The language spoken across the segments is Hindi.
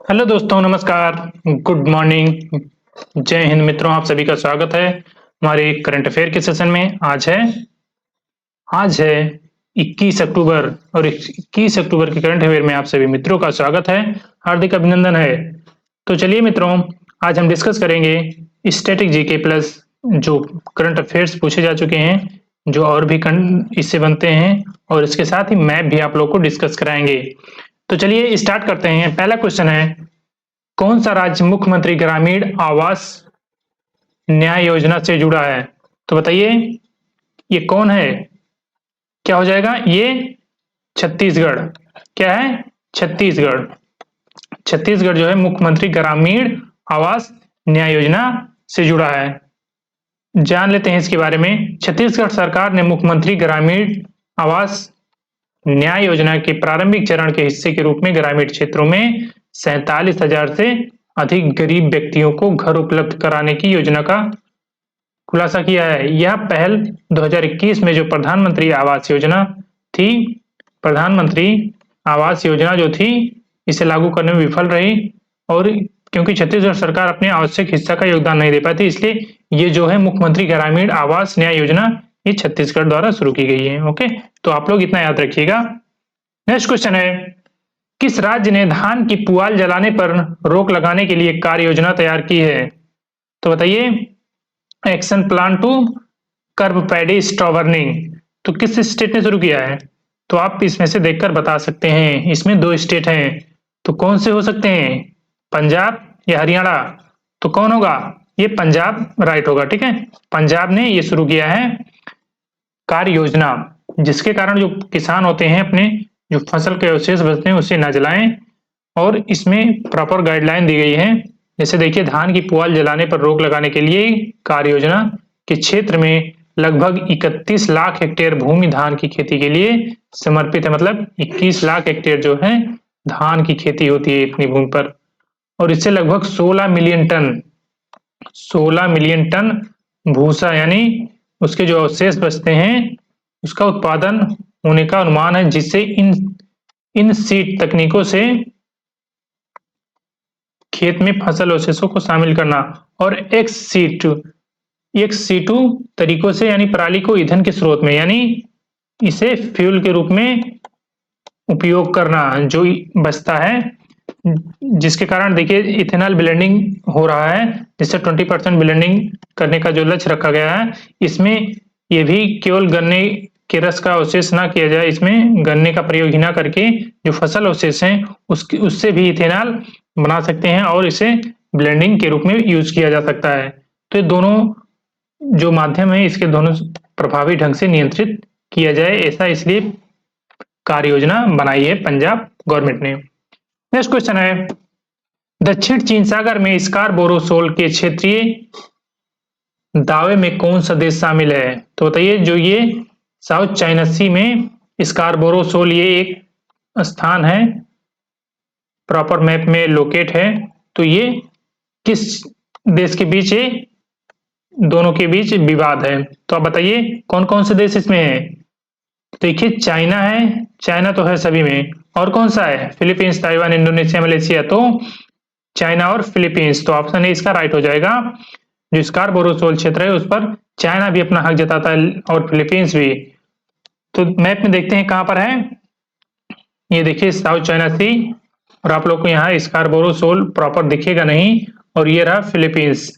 हेलो दोस्तों, नमस्कार, गुड मॉर्निंग, जय हिंद मित्रों। आप सभी का स्वागत है हमारे करंट अफेयर के सेशन में। आज है 21 अक्टूबर और 21 अक्टूबर के करंट अफेयर में आप सभी मित्रों का स्वागत है, हार्दिक अभिनंदन है। तो चलिए मित्रों, आज हम डिस्कस करेंगे स्टैटिक जीके प्लस जो करंट अफेयर्स पूछे जा चुके हैं, जो और भी इससे बनते हैं, और इसके साथ ही मैप भी आप लोग को डिस्कस कराएंगे। तो चलिए स्टार्ट करते हैं। पहला क्वेश्चन है, कौन सा राज्य मुख्यमंत्री ग्रामीण आवास न्याय योजना से जुड़ा है? तो बताइए ये कौन है? क्या हो जाएगा ये? छत्तीसगढ़। क्या है? छत्तीसगढ़। छत्तीसगढ़ जो है मुख्यमंत्री ग्रामीण आवास न्याय योजना से जुड़ा है। जान लेते हैं इसके बारे में। छत्तीसगढ़ सरकार ने मुख्यमंत्री ग्रामीण आवास न्याय योजना के प्रारंभिक चरण के हिस्से के रूप में ग्रामीण क्षेत्रों में 47,000 से अधिक गरीब व्यक्तियों को घर उपलब्ध कराने की योजना का खुलासा किया है। यह पहल 2021 में जो प्रधानमंत्री आवास योजना थी, प्रधानमंत्री आवास योजना जो थी, इसे लागू करने में विफल रही, और क्योंकि छत्तीसगढ़ सरकार अपने आवश्यक हिस्सा का योगदान नहीं दे पाती, इसलिए ये जो है मुख्यमंत्री ग्रामीण आवास न्याय योजना, ये छत्तीसगढ़ द्वारा शुरू की गई है। ओके, तो आप लोग इतना याद रखिएगा। नेक्स्ट क्वेश्चन है, किस राज्य ने धान की पुआल जलाने पर रोक लगाने के लिए कार्य योजना तैयार की है? तो बताइए, action plan to curb paddy straw burning. तो किस स्टेट ने शुरू किया है? तो आप इसमें से देखकर बता सकते हैं। इसमें दो स्टेट हैं, तो कौन से हो सकते हैं? पंजाब या हरियाणा? तो कौन होगा? ये पंजाब राइट होगा। ठीक है, पंजाब ने ये शुरू किया है कार्य योजना, जिसके कारण जो किसान होते हैं अपने जो फसल के अवशेष बचते हैं उसे न जलाएं, और इसमें प्रॉपर गाइडलाइन दी गई है। जैसे देखिए, धान की पुआल जलाने पर रोक लगाने के लिए कार्य योजना के क्षेत्र में लगभग 31 लाख हेक्टेयर भूमि धान की खेती के लिए समर्पित है। मतलब 21 लाख हेक्टेयर जो है धान की खेती होती है इतनी भूमि पर, और इससे लगभग 16 मिलियन टन भूसा यानी उसके जो अवशेष बचते हैं उसका उत्पादन होने का अनुमान है, जिससे इन सीड तकनीकों से खेत में फसल अवशेषों को शामिल करना, और एक्स सीटू तरीकों से यानी पराली को ईंधन के स्रोत में यानी इसे फ्यूल के रूप में उपयोग करना जो बचता है, जिसके कारण देखिए इथेनॉल ब्लेंडिंग हो रहा है, जिससे 20% ब्लेंडिंग करने का जो लक्ष्य रखा गया है। इसमें ये भी केवल गन्ने के रस का अवशेष ना किया जाए, इसमें गन्ने का प्रयोग ही ना करके जो फसल अवशेष हैं उससे भी इथेनॉल बना सकते हैं, और इसे ब्लेंडिंग के रूप में यूज किया जा सकता है। तो ये दोनों जो माध्यम है इसके दोनों प्रभावी ढंग से नियंत्रित किया जाए, ऐसा इसलिए कार्य योजना बनाई है पंजाब गवर्नमेंट ने। नेक्स्ट क्वेश्चन है, दक्षिण चीन सागर में स्कारबोरो शोल के क्षेत्रीय दावे में कौन सा देश शामिल है? तो बताइए, जो ये साउथ चाइना सी में स्कारबोरो शोल ये एक स्थान है, प्रॉपर मैप में लोकेट है, तो ये किस देश के बीच है? दोनों के बीच विवाद है। तो आप बताइए कौन कौन से देश इसमें है? देखिए, चाइना है, चाइना तो है सभी में, और कौन सा है? Philippines, Taiwan, Indonesia, Malaysia. तो चाइना और फिलीपींस, तो ऑप्शन ए इसका राइट हो जाएगा। जो स्कारबोरो शोल क्षेत्र है उस पर चाइना भी अपना हक जताता है और फिलीपींस भी। तो मैप में देखते हैं कहां पर है। ये देखिए साउथ चाइना सी, और आप लोग को यहाँ स्कारबोरो शोल प्रॉपर दिखेगा नहीं, और ये रहा फिलीपींस।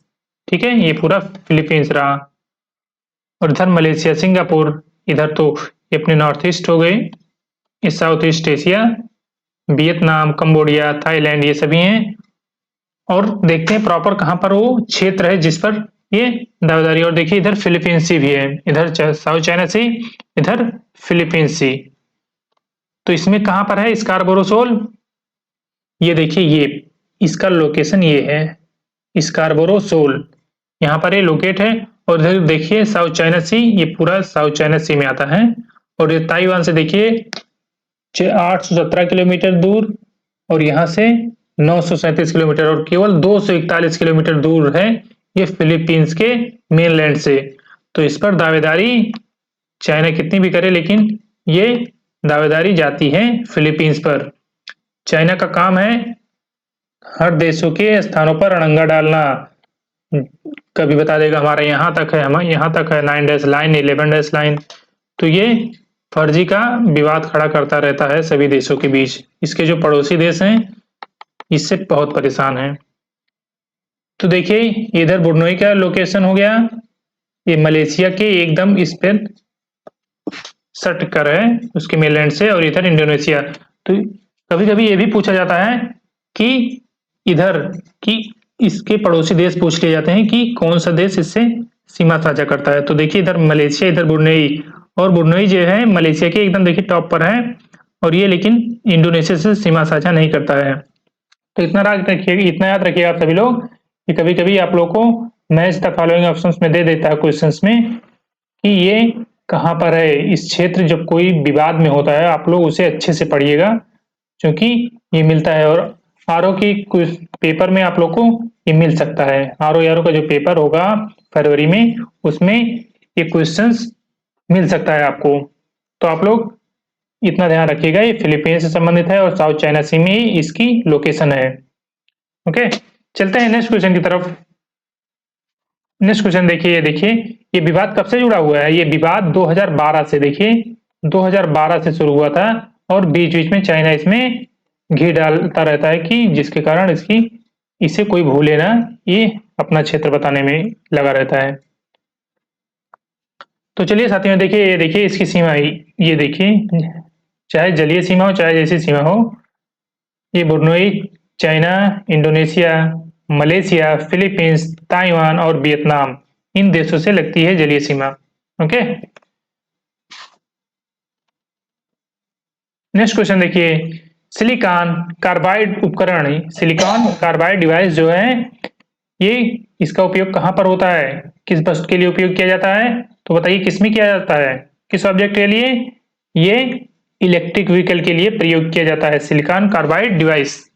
ठीक है, ये पूरा फिलीपींस रहा, और इधर मलेशिया, सिंगापुर, इधर तो ये अपने नॉर्थ ईस्ट हो गए, ये south east Asia, Vietnam, Cambodia, Thailand, ये सभी हैं। और देखते हैं प्रॉपर कहां पर वो क्षेत्र है जिस पर ये दावेदारी। और देखिए इधर फिलीपींस सी भी है, इधर साउथ चाइना सी, इधर फिलीपींस सी। तो इसमें कहां पर है स्कारबोरो शोल? ये देखिए, ये इसका लोकेशन ये है स्कारबोरो शोल, यहाँ पर ये लोकेट है। और इधर देखिए साउथ चाइना सी, ये पूरा साउथ चाइना सी में आता है। और ये ताइवान से देखिए 817 किलोमीटर दूर, और यहाँ से 937 किलोमीटर, और केवल 241 किलोमीटर दूर है ये फिलीपींस के मेनलैंड से। तो इस पर दावेदारी चाइना कितनी भी करे, लेकिन ये दावेदारी जाती है फिलीपींस पर। चाइना का काम है हर देशों के स्थानों पर अड़ंगा डालना, कभी बता देगा हमारा यहाँ तक है, हम यहाँ तक है, 9 डैश लाइन, 11 डैश लाइन। तो ये फर्जी का विवाद खड़ा करता रहता है सभी देशों के बीच। इसके जो पड़ोसी देश हैं इससे बहुत परेशान हैं। तो देखिए इधर बुरनोई का लोकेशन हो गया, ये मलेशिया के एकदम इस पे सट कर है उसके मेनलैंड से, और इधर इंडोनेशिया। तो कभी-कभी ये भी पूछा जाता है कि इधर कि इसके पड़ोसी देश पूछ लिए जाते हैं कि कौन सा देश इससे सीमा साझा करता है। तो देखिए इधर मलेशिया, इधर बुरनई, और बुरनई जो है मलेशिया के एकदम देखिए टॉप पर है, और ये लेकिन इंडोनेशिया से सीमा साझा नहीं करता है। तो इतना याद रखिएगा आप सभी लोग कि कभी-कभी आप लोग को मैच द फॉलोइंग ऑप्शंस में दे देता है क्वेश्चंस में कि ये कहाँ पर है। इस क्षेत्र जब कोई विवाद में होता है आप लोग उसे अच्छे से पढ़िएगा, क्योंकि ये मिलता है। और आरओ की कुछ पेपर में आप लोग को ये मिल सकता है। आरओ का जो पेपर होगा फरवरी में, उसमें ये क्वेश्चंस मिल सकता है आपको। तो आप लोग इतना ध्यान रखिएगा, ये फिलीपींस से संबंधित है और साउथ चाइना सी में ही इसकी लोकेशन है। ओके, चलते हैं नेक्स्ट क्वेश्चन की तरफ। नेक्स्ट क्वेश्चन देखिए ये विवाद कब से जुड़ा हुआ है। ये विवाद 2012 से, देखिए 2012 से शुरू हुआ था, और बीच बीच में चाइना इसमें घी डालता रहता है कि जिसके कारण इसे कोई भूले ना, ये अपना क्षेत्र बताने में लगा रहता है। तो चलिए साथियों देखिए, ये देखिए इसकी सीमा, ये देखिए चाहे जलीय सीमा हो चाहे जैसी सीमा हो, ये Brunei China, Indonesia, Malaysia, Philippines, Taiwan और वियतनाम, इन देशों से लगती है जलीय सीमा। ओके, नेक्स्ट क्वेश्चन देखिए, सिलिकॉन कार्बाइड उपकरण, सिलिकॉन कार्बाइड डिवाइस जो है ये इसका उपयोग कहां पर होता है, किस वस्तु के लिए उपयोग किया जाता है। तो बताइए किस में किया जाता है, किस ऑब्जेक्ट के लिए। ये इलेक्ट्रिक व्हीकल के लिए प्रयोग किया जाता है सिलिकॉन कार्बाइड डिवाइस।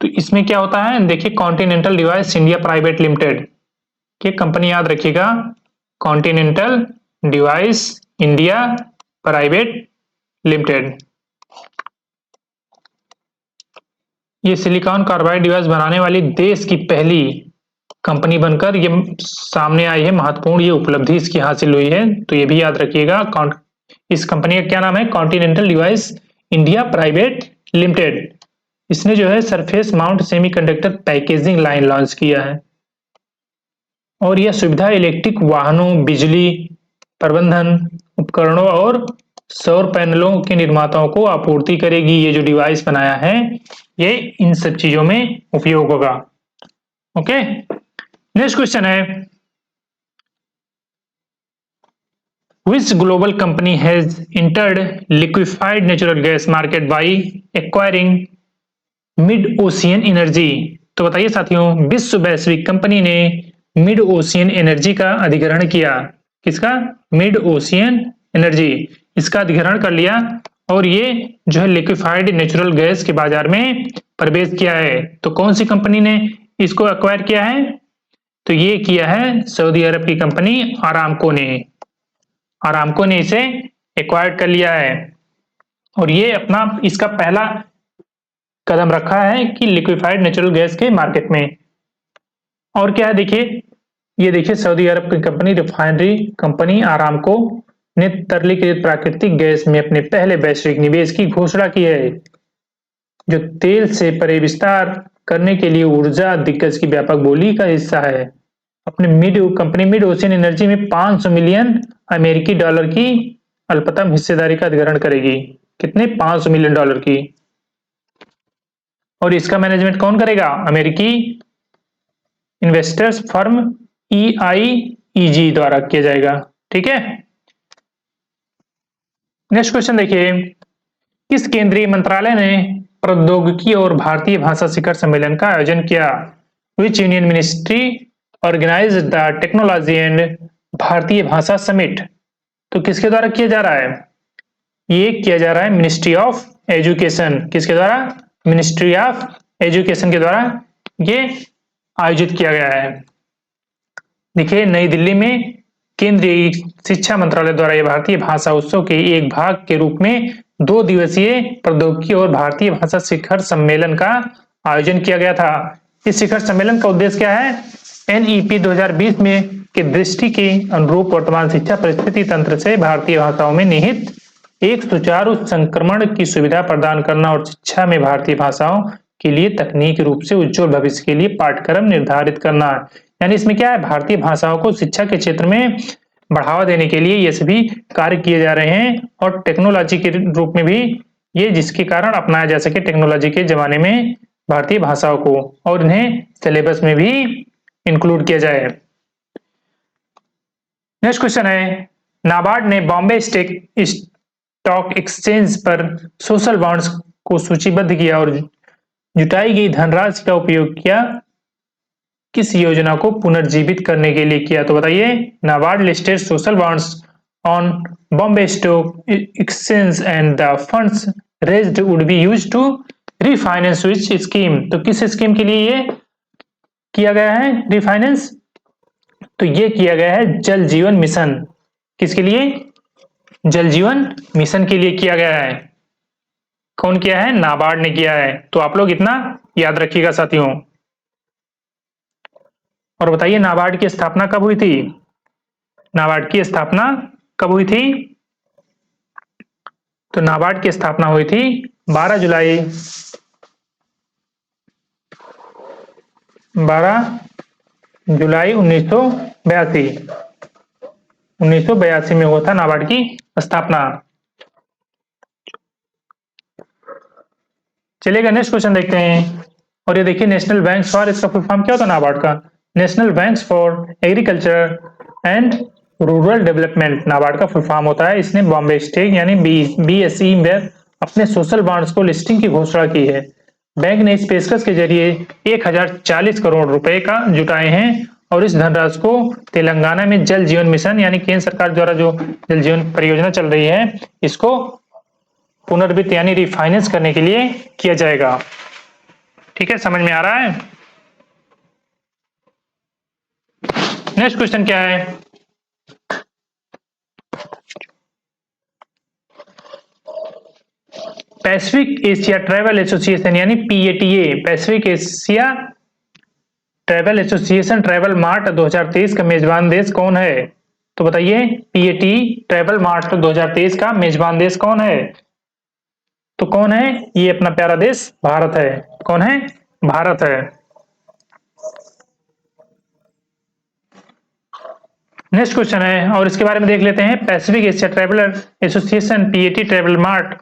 तो इसमें क्या होता है देखिए, continental device India private limited, की कंपनी याद रखिएगा, continental device India private limited. ये सिलिकॉन कार्बाइड डिवाइस बनाने वाली देश की पहली कंपनी बनकर ये सामने आई है, महत्वपूर्ण ये उपलब्धि इसकी हासिल हुई है। तो ये भी याद रखिएगा, इस कंपनी का क्या नाम है, continental device India private limited. इसने जो है surface mount semiconductor packaging line launch किया है, और यह सुविधा इलेक्ट्रिक वाहनों, बिजली प्रबंधन उपकरणों और सौर पैनलों के निर्माताओं को आपूर्ति करेगी। ये जो डिवाइस बनाया है ये इन सब चीजों में उपयोग होगा। ओके, नेक्स्ट क्वेश्चन है, which global company has entered liquefied natural gas market by acquiring mid ocean energy. तो बताइए साथियों, विश्व वैश्विक कंपनी ने मिड ओशियन एनर्जी का अधिग्रहण किया। किसका, मिड ओशियन एनर्जी, इसका अधिग्रहण कर लिया, और ये जो है लिक्विफाइड नेचुरल गैस के बाजार में प्रवेश किया है। तो कौन सी कंपनी ने इसको एक्वायर किया है, तो ये किया है सऊदी अरब की कंपनी आरामको ने। आरामको ने इसे एक्वायर कर लिया है, और ये अपना इसका पहला कदम रखा है कि लिक्विफाइड नेचुरल गैस के मार्केट में। और क्या है देखिए, ये देखिए सऊदी अरब की कंपनी रिफाइनरी कंपनी आरामको ने तरलीकृत प्राकृतिक गैस में अपने पहले वैश्विक निवेश की घोषणा की है, जो तेल से परे विस्तार करने के लिए ऊर्जा दिग्गज की व्यापक बोली का हिस्सा है। अपने मिड ओशियन एनर्जी में 500 मिलियन अमेरिकी डॉलर की अल्पतम हिस्सेदारी का अधिग्रहण करेगी। कितने, 500 मिलियन डॉलर की। और इसका मैनेजमेंट कौन करेगा, अमेरिकी इन्वेस्टर्स फर्म EIEG द्वारा किया जाएगा। ठीक है, नेक्स्ट क्वेश्चन देखिए, किस केंद्रीय मंत्रालय ने प्रौद्योगिकी और भारतीय भाषा शिखर सम्मेलन का आयोजन किया। Which union ministry organised the technology and Bharatiya Bhasha summit. तो किसके द्वारा किया जा रहा है, ये किया जा रहा है मिनिस्ट्री ऑफ एजुकेशन। किसके द्वारा, मिनिस्ट्री ऑफ एजुकेशन के द्वारा ये आयोजित किया गया है। देखिए नई दिल्ली में केंद्रीय शिक्षा मंत्रालय द्वारा यह भारतीय भाषा उत्सव के एक भाग के रूप में 2 दिवसीय प्रौद्योगिकी और भारतीय भाषा शिखर सम्मेलन का आयोजन किया गया था। इस शिखर सम्मेलन का उद्देश्य क्या है? NEP 2020 में की दृष्टि के अनुरूप वर्तमान शिक्षा परिस्थिति तंत्र से भारतीय भाषाओं में निहित एक सुचारू संक्रमण की सुविधा प्रदान करना और शिक्षा में भारतीय भाषाओं के लिए तकनीकी रूप से उज्जवल भविष्य के लिए पाठ्यक्रम निर्धारित करना। यानी इसमें क्या है, भारतीय भाषाओं को शिक्षा के क्षेत्र में बढ़ावा देने के लिए ये सभी कार्य किए जा रहे हैं और टेक्नोलॉजी के रूप में भी ये जिसके कारण अपनाया जा सके टेक्नोलॉजी के जमाने में भारतीय भाषाओं को, और इन्हें सिलेबस में भी इंक्लूड किया जाए। नेक्स्ट क्वेश्चन है, नाबार्ड ने बॉम्बे स्टॉक एक्सचेंज पर सोशल बॉन्ड्स को सूचीबद्ध किया और जुटाई गई धनराशि का उपयोग किया किस योजना को पुनर्जीवित करने के लिए किया? तो बताइए, NABARD listed social bonds on Bombay stock exchange and the funds raised would be used to refinance which scheme? तो किस स्कीम के लिए ये किया गया है रिफाइनेंस? तो ये किया गया है जल जीवन मिशन। किसके लिए? जल जीवन मिशन के लिए किया गया है। कौन किया है? नाबार्ड ने किया है। तो आप लोग इतना याद रखिएगा साथियों। और बताइए, नाबार्ड की स्थापना कब हुई थी? नाबार्ड की स्थापना कब हुई थी? तो नाबार्ड की स्थापना हुई थी 12 जुलाई 1982 में हुआ था नाबार्ड की स्थापना। चलिएगा नेक्स्ट क्वेश्चन देखते हैं। और ये देखिए, नेशनल बैंक फॉर, इसका फुल फॉर्म क्या होता है नाबार्ड का? National bank for agriculture and rural development NABARD का फुल फॉर्म होता है। इसने बॉम्बे स्टॉक यानी BSE में अपने सोशल बॉन्ड्स को लिस्टिंग की घोषणा की है। बैंक ने इस पेशकश के जरिए 1040 करोड़ रुपए का जुटाए हैं और इस धनराशि को तेलंगाना में जल जीवन मिशन यानी केंद्र सरकार द्वारा जो जल जीवन परियोजना चल रही है, इसको पुनर्वित्त यानी रिफाइनेंस करने के लिए किया जाएगा। ठीक है, समझ में आ रहा है? नेक्स्ट क्वेश्चन क्या है? पैसिफिक एशिया ट्रैवल एसोसिएशन यानी PATA, Pacific Asia travel association travel mart 2023 का मेजबान देश कौन है? तो बताइए, PATA ट्रैवल मार्ट 2023 का मेजबान देश कौन है? तो कौन है? ये अपना प्यारा देश भारत है। कौन है? भारत है। नेक्स्ट क्वेश्चन है और इसके बारे में देख लेते हैं। Pacific Asia traveller association PATA travel mart,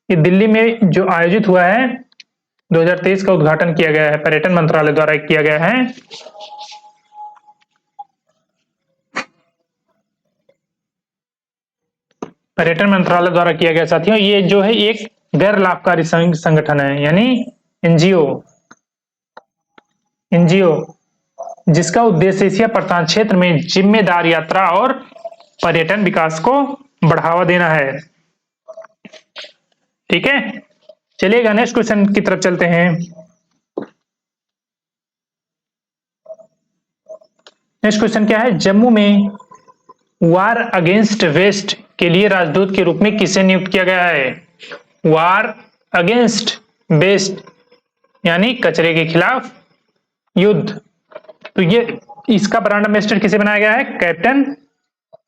ये दिल्ली में जो आयोजित हुआ है 2023 का उद्घाटन किया गया है, पर्यटन मंत्रालय द्वारा किया गया है। पर्यटन मंत्रालय द्वारा किया गया साथियों। ये जो है एक गैर लाभकारी संगठन है यानी एनजीओ, जिसका उद्देश्य एशिया प्रशांत क्षेत्र में जिम्मेदार यात्रा और पर्यटन विकास को बढ़ावा देना है। ठीक है, चलिएगा नेक्स्ट क्वेश्चन की तरफ चलते हैं। नेक्स्ट क्वेश्चन क्या है? जम्मू में वार अगेंस्ट वेस्ट के लिए राजदूत के रूप में किसे नियुक्त किया गया है? वार अगेंस्ट वेस्ट यानी कचरे के खिलाफ युद्ध। तो ये इसका ब्रांड एम्बेसडर किसे बनाया गया है? कैप्टन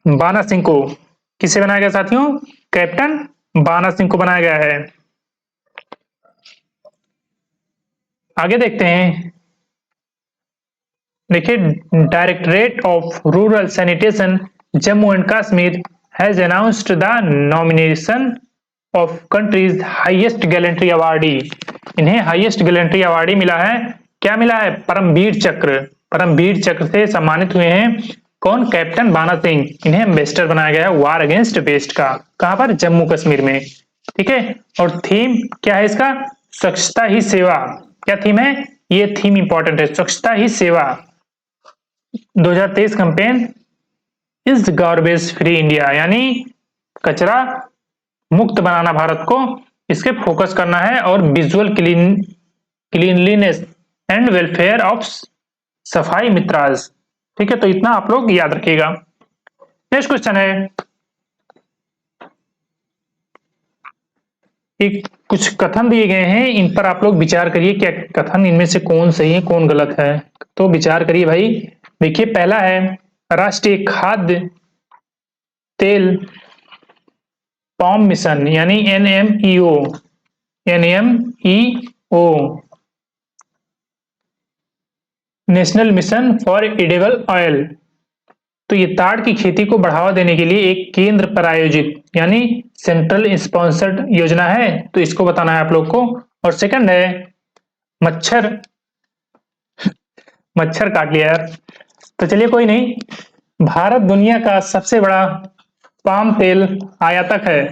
बाना सिंह को। किसे बनाया गया साथियों? कैप्टन बाना सिंह को बनाया गया है। आगे देखते हैं। देखिए, directorate of rural sanitation Jammu and Kashmir has announced the nomination of countries highest gallantry awardee. इन्हें हाईएस्ट गैलेंट्री अवार्डी मिला है। क्या मिला है? परमवीर चक्र। परमवीर चक्र से सम्मानित हुए हैं कौन? कैप्टन बाना सिंह। इन्हें एम्बेसडर बनाया गया है वार अगेंस्ट वेस्ट का। कहां पर? जम्मू कश्मीर में। ठीक है, और थीम क्या है इसका? स्वच्छता ही सेवा। क्या थीम है? ये थीम इंपॉर्टेंट है, स्वच्छता ही सेवा। 2023 campaign is garbage free India यानी कचरा मुक्त बनाना भारत को, इसके फोकस करना है, और visual cleanliness and welfare of सफाई मित्राज। ठीक है, तो इतना आप लोग याद रखिएगा। नेक्स्ट क्वेश्चन है, एक कुछ कथन दिए गए हैं, इन पर आप लोग विचार करिए क्या कथन इनमें से कौन सही है कौन गलत है। तो विचार करिए भाई। देखिए पहला है राष्ट्रीय खाद्य तेल पाम मिशन यानी NMEO national mission for edible oil. तो ये ताड़ की खेती को बढ़ावा देने के लिए एक केंद्र प्रायोजित यानी सेंट्रल स्पॉन्सर्ड योजना है, तो इसको बताना है आप लोग को। और सेकंड है मच्छर मच्छर काट लिया यार, तो चलिए कोई नहीं। भारत दुनिया का सबसे बड़ा पाम तेल आयातक है।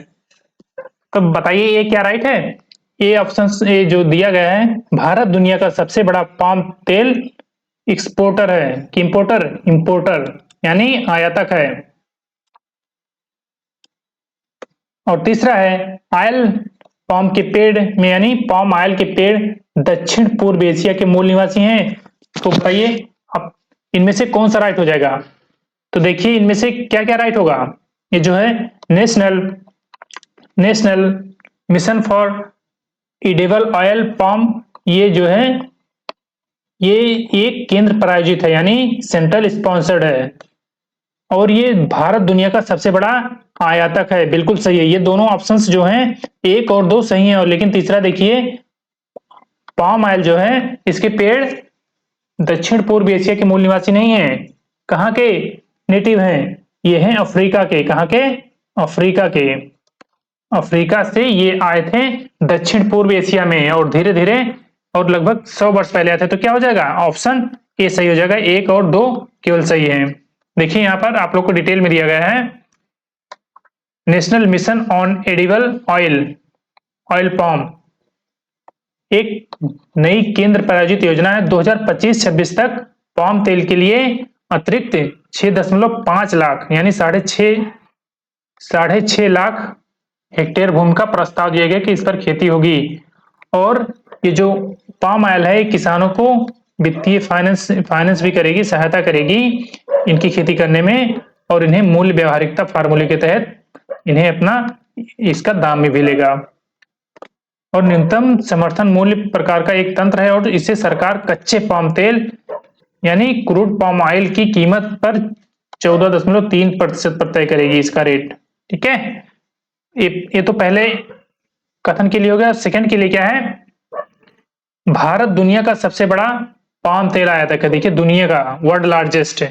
तो बताइए ये क्या राइट है? ये ऑप्शन ये जो दिया गया है, भारत दुनिया का सबसे बड़ा पाम तेल एक्सपोर्टर है कि इंपोर्टर? इंपोर्टर यानी आयातक है। और तीसरा है ऑयल पाम के पेड़ में यानी पाम ऑयल के पेड़ दक्षिण पूर्व एशिया के मूल निवासी हैं। तो बताइए अब इनमें से कौन सा राइट हो जाएगा? तो देखिए इनमें से क्या क्या राइट होगा। ये जो है national mission for edible oil palm, ये जो है ये एक केंद्र प्रायोजित है यानी सेंट्रल स्पॉन्सर्ड है। और ये भारत दुनिया का सबसे बड़ा आयातक है, बिल्कुल सही है। ये दोनों ऑप्शंस जो हैं 1 और 2 सही हैं, और लेकिन तीसरा देखिए पाम ऑयल जो है इसके पेड़ दक्षिण पूर्व एशिया के मूल निवासी नहीं है। कहाँ के नेटिव हैं? ये हैं अफ्रीका के। कहाँ के? अफ्रीका के। अफ्रीका से ये आए थे दक्षिण पूर्व एशिया में, और धीरे धीरे और लगभग 100 वर्ष पहले आए थे। तो क्या हो जाएगा? ऑप्शन ए सही हो जाएगा। 1 और 2 केवल सही है। देखिए यहाँ पर आप लोग को डिटेल में दिया गया है national mission on edible oil palm एक नई केंद्र प्रायोजित योजना है। 2025-26 तक पाम तेल के लिए अतिरिक्त 6.5 लाख यानी साढ़े छह लाख हेक्टेयर भूमि का प्रस्ताव दिया गया कि इस पर खेती होगी। और ये जो पाम ऑयल है किसानों को वित्तीय फाइनेंस भी करेगी, सहायता करेगी इनकी खेती करने में, और इन्हें मूल्य व्यवहारिकता फार्मूले के तहत इन्हें अपना इसका दाम भी मिलेगा। और न्यूनतम समर्थन मूल्य प्रकार का एक तंत्र है, और इससे सरकार कच्चे पाम तेल यानी क्रूड पाम ऑयल की कीमत पर 14.3% पर तय करेगी इसका रेट। ठीक है, ये तो पहले कथन के लिए हो गया। सेकंड के लिए क्या है? भारत दुनिया का सबसे बड़ा पाम तेल आयातक है। देखिए दुनिया का वर्ल्ड लार्जेस्ट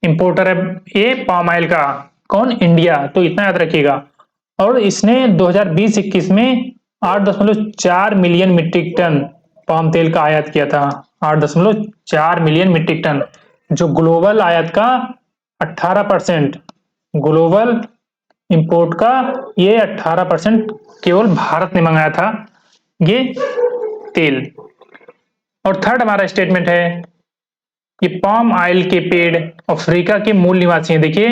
इंपोर्टर है ये पाम ऑयल का। कौन? इंडिया। तो इतना याद रखिएगा। और इसने 2020-21 में 8.4 मिलियन मीट्रिक टन पाम तेल का आयात किया था। 8.4 मिलियन मीट्रिक टन, जो ग्लोबल आयात का 18%, ग्लोबल इंपोर्ट का ये 18% केवल भारत ने मंगाया था ये तेल। और थर्ड हमारा स्टेटमेंट है कि पाम ऑयल के पेड़ अफ्रीका के मूल निवासी हैं। देखिए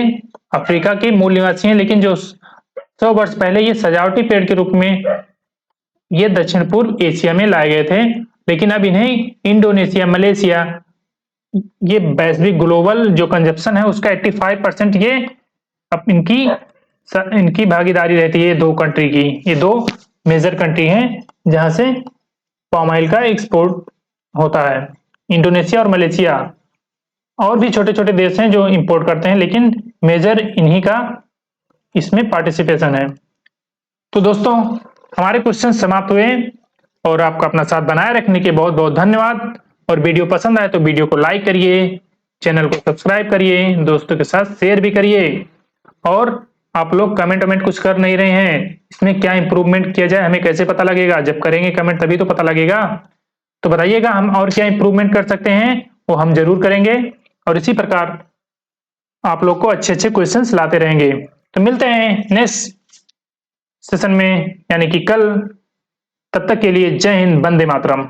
अफ्रीका के मूल निवासी हैं, लेकिन जो 100 वर्ष पहले ये सजावटी पेड़ के रूप में ये दक्षिण पूर्व एशिया में लाए गए थे, लेकिन अब इन्हें इंडोनेशिया, मलेशिया, ये वैश्विक ग्लोबल जो कंजप्शन है उसका 85% ये अब इनकी भागीदारी रहती है। 2 कंट्री की, ये 2 मेजर कंट्री हैं जहां से पाम ऑयल का एक्सपोर्ट होता है, इंडोनेशिया और मलेशिया। और भी छोटे छोटे देश हैं जो इंपोर्ट करते हैं, लेकिन मेजर इन्हीं का इसमें पार्टिसिपेशन है। तो दोस्तों हमारे क्वेश्चन समाप्त हुए, और आपका अपना साथ बनाए रखने के बहुत बहुत धन्यवाद। और वीडियो पसंद आए तो वीडियो को लाइक करिए, चैनल को सब्सक्राइब करिए, दोस्तों के साथ शेयर भी करिए। और आप लोग कमेंट कुछ कर नहीं रहे हैं, इसमें क्या इंप्रूवमेंट किया जाए हमें कैसे पता लगेगा? जब करेंगे कमेंट तभी तो पता लगेगा। तो बताइएगा हम और क्या इंप्रूवमेंट कर सकते हैं, वो हम जरूर करेंगे। और इसी प्रकार आप लोग को अच्छे अच्छे क्वेश्चंस लाते रहेंगे। तो मिलते हैं नेक्स्ट सेशन में यानी कि कल। तब तक के लिए जय हिंद, वंदे मातरम।